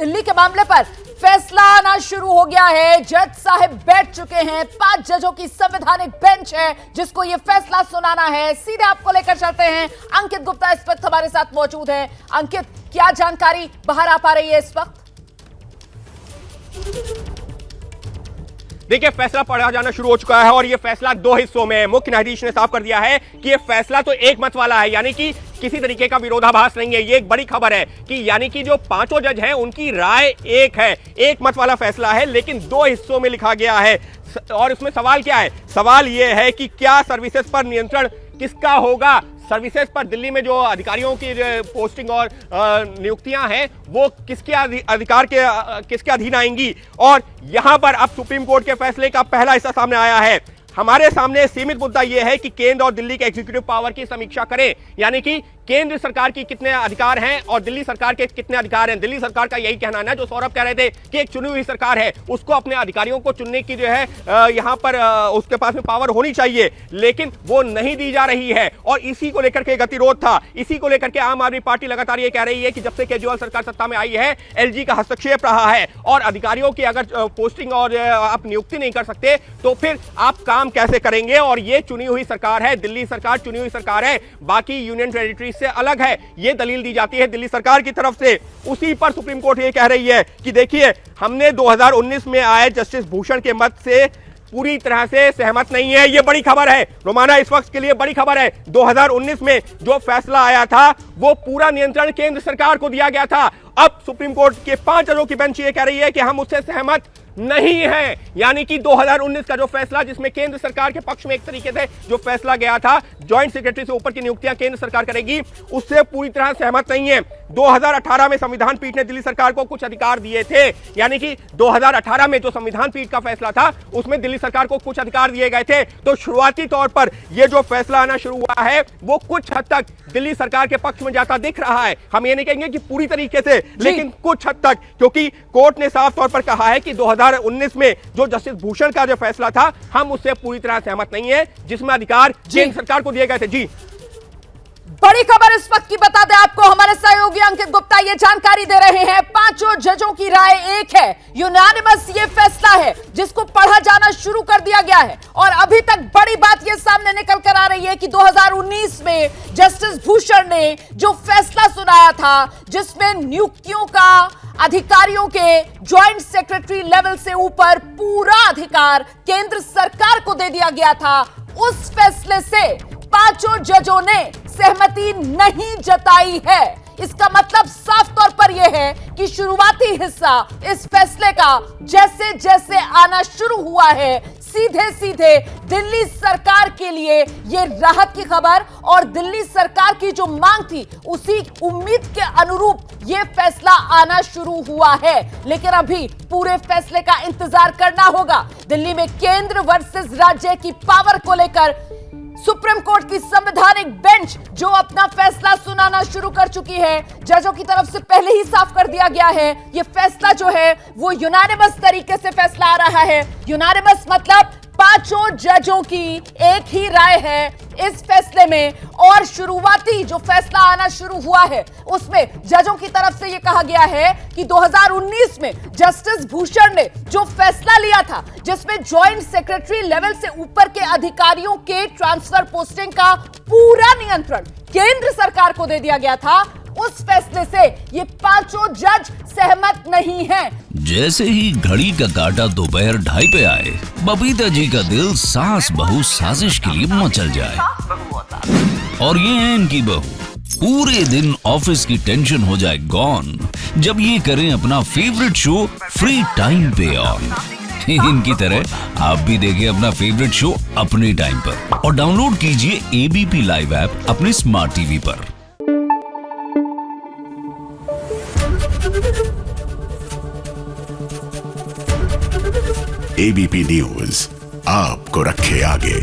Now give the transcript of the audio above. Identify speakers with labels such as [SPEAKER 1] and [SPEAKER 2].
[SPEAKER 1] दिल्ली के मामले पर फैसला आना शुरू हो गया है। जज साहब बैठ चुके हैं, 5 जजों की संवैधानिक बेंच है जिसको यह फैसला सुनाना है। सीधे आपको लेकर चलते हैं, अंकित गुप्ता इस वक्त हमारे साथ मौजूद हैं। अंकित, क्या जानकारी बाहर आ पा रही है इस वक्त?
[SPEAKER 2] देखिए, फैसला पढ़ा जाना शुरू हो चुका है और यह फैसला 2 हिस्सों में है। मुख्य न्यायाधीश ने साफ कर दिया है कि यह फैसला तो एक मत वाला है, यानी कि किसी तरीके का विरोधाभास नहीं है। ये एक बड़ी खबर है कि यानी कि जो 5 जज हैं उनकी राय एक है, एक मत वाला फैसला है, लेकिन 2 हिस्सों में लिखा गया है। और इसमें सवाल क्या है? सवाल यह है कि क्या सर्विसेज पर नियंत्रण किसका होगा? सर्विसेज पर दिल्ली में जो अधिकारियों की पोस्टिंग और नियुक्तियां हैं वो किसके अधिकार के किसके अधीन आएंगी? और यहां पर अब सुप्रीम कोर्ट के फैसले का पहला हिस्सा सामने आया है। हमारे सामने सीमित मुद्दा यह है कि केंद्र और दिल्ली के एग्जीक्यूटिव पावर की समीक्षा करें, यानी कि केंद्र सरकार की कितने अधिकार हैं और दिल्ली सरकार के कितने अधिकार हैं। दिल्ली सरकार का यही कहना है ना, जो सौरभ कह रहे थे कि एक चुनी हुई सरकार है, उसको अपने अधिकारियों को चुनने की जो है यहां पर उसके पास में पावर होनी चाहिए, लेकिन वो नहीं दी जा रही है। और इसी को लेकर के गतिरोध था, इसी को लेकर के आम आदमी पार्टी लगातार ये कह रही है कि जब से केजरीवाल सरकार सत्ता में आई है, एलजी का हस्तक्षेप रहा है और अधिकारियों की अगर पोस्टिंग और आप नियुक्ति नहीं कर सकते तो फिर आप काम कैसे करेंगे? और ये चुनी हुई सरकार है, दिल्ली सरकार चुनी हुई सरकार है, बाकी यूनियन टेरिटरी से अलग है, ये दलील दी जाती है दिल्ली सरकार की तरफ से। उसी पर सुप्रीम कोर्ट ये कह रही है कि देखिए, हमने 2019 में आए जस्टिस भूषण के मत से पूरी तरह से सहमत नहीं है। ये बड़ी खबर है रोमाना, इस वक्त के लिए बड़ी खबर है। 2019 में जो फैसला आया था वो पूरा नियंत्रण केंद्र सरकार को दिया गया था। अब सुप्रीम कोर्ट के 5 जजों की बेंच ये कह रही है कि हम उससे सहमत नहीं है, यानी कि 2019 का जो फैसला जिसमें केंद्र सरकार के पक्ष में एक तरीके से जो फैसला गया था, जॉइंट सेक्रेटरी से ऊपर की नियुक्तियां केंद्र सरकार करेगी, उससे पूरी तरह सहमत नहीं है। 2018 में संविधान पीठ ने दिल्ली सरकार को कुछ अधिकार दिए थे, यानी कि 2018 में जो संविधान पीठ का फैसला था उसमें दिल्ली सरकार को कुछ अधिकार दिए गए थे। तो शुरुआती तौर पर यह जो फैसला आना शुरू हुआ है वो कुछ हद तक दिल्ली सरकार के पक्ष में जाता दिख रहा है। हम ये नहीं कहेंगे कि पूरी तरीके से, लेकिन कुछ हद तक, क्योंकि कोर्ट ने साफ तौर पर कहा है कि 2019 में जो जस्टिस भूषण का जो फैसला था हम उससे पूरी तरह सहमत नहीं है, जिसमें अधिकार केंद्र सरकार को दिए गए थे। जी,
[SPEAKER 1] बड़ी खबर इस वक्त की बता दें आपको, हमारे सहयोगी अंकित गुप्ता ये जानकारी दे रहे हैं। 5 जजों की राय एक है, यूनानिमस ये फैसला है जिसको पढ़ा जाना शुरू कर दिया गया है। और अभी तक बड़ी बात ये सामने निकल कर आ रही है कि 2019 में जस्टिस भूषण ने जो फैसला सुनाया था जिसमें नियुक्तियों का अधिकारियों के ज्वाइंट सेक्रेटरी लेवल से ऊपर पूरा अधिकार केंद्र सरकार को दे दिया गया था, उस फैसले से 5 जजों ने सहमति नहीं जताई है। इसका मतलब साफ तौर पर यह है कि शुरुआती हिस्सा इस फैसले का जैसे जैसे आना शुरू हुआ है, सीधे सीधे दिल्ली सरकार के लिए यह राहत की खबर और दिल्ली सरकार की जो मांग थी उसी उम्मीद के अनुरूप यह फैसला आना शुरू हुआ है। लेकिन अभी पूरे फैसले का इंतजार करना होगा। दिल्ली में केंद्र वर्सेस राज्य की पावर को लेकर सुप्रीम कोर्ट की संवैधानिक बेंच जो अपना फैसला सुनाना शुरू कर चुकी है, जजों की तरफ से पहले ही साफ कर दिया गया है यह फैसला जो है वो यूनानिमस तरीके से फैसला आ रहा है। यूनानिमस मतलब 5 जजों की एक ही राय है इस फैसले में। और शुरुआती जो फैसला आना शुरू हुआ है उसमें जजों की तरफ से यह कहा गया है कि 2019 में जस्टिस भूषण ने जो फैसला लिया था जिसमें ज्वाइंट सेक्रेटरी लेवल से ऊपर के अधिकारियों के ट्रांसफर पोस्टिंग का पूरा नियंत्रण केंद्र सरकार को दे दिया गया था, उस फैसले से ये 5 जज सहमत नहीं हैं।
[SPEAKER 3] जैसे ही घड़ी का काटा दोपहर 2:30 पे आए, बबीता जी का दिल सास बहू साजिश के लिए मचल जाए। और ये है इनकी बहू, पूरे दिन ऑफिस की टेंशन हो जाए गॉन जब ये करें अपना फेवरेट शो फ्री टाइम पे ऑन। इनकी तरह आप भी देखें अपना फेवरेट शो अपने टाइम पर और डाउनलोड कीजिए एबीपी लाइव ऐप अपने स्मार्ट टीवी पर।
[SPEAKER 4] एबीपी न्यूज आपको रखे आगे।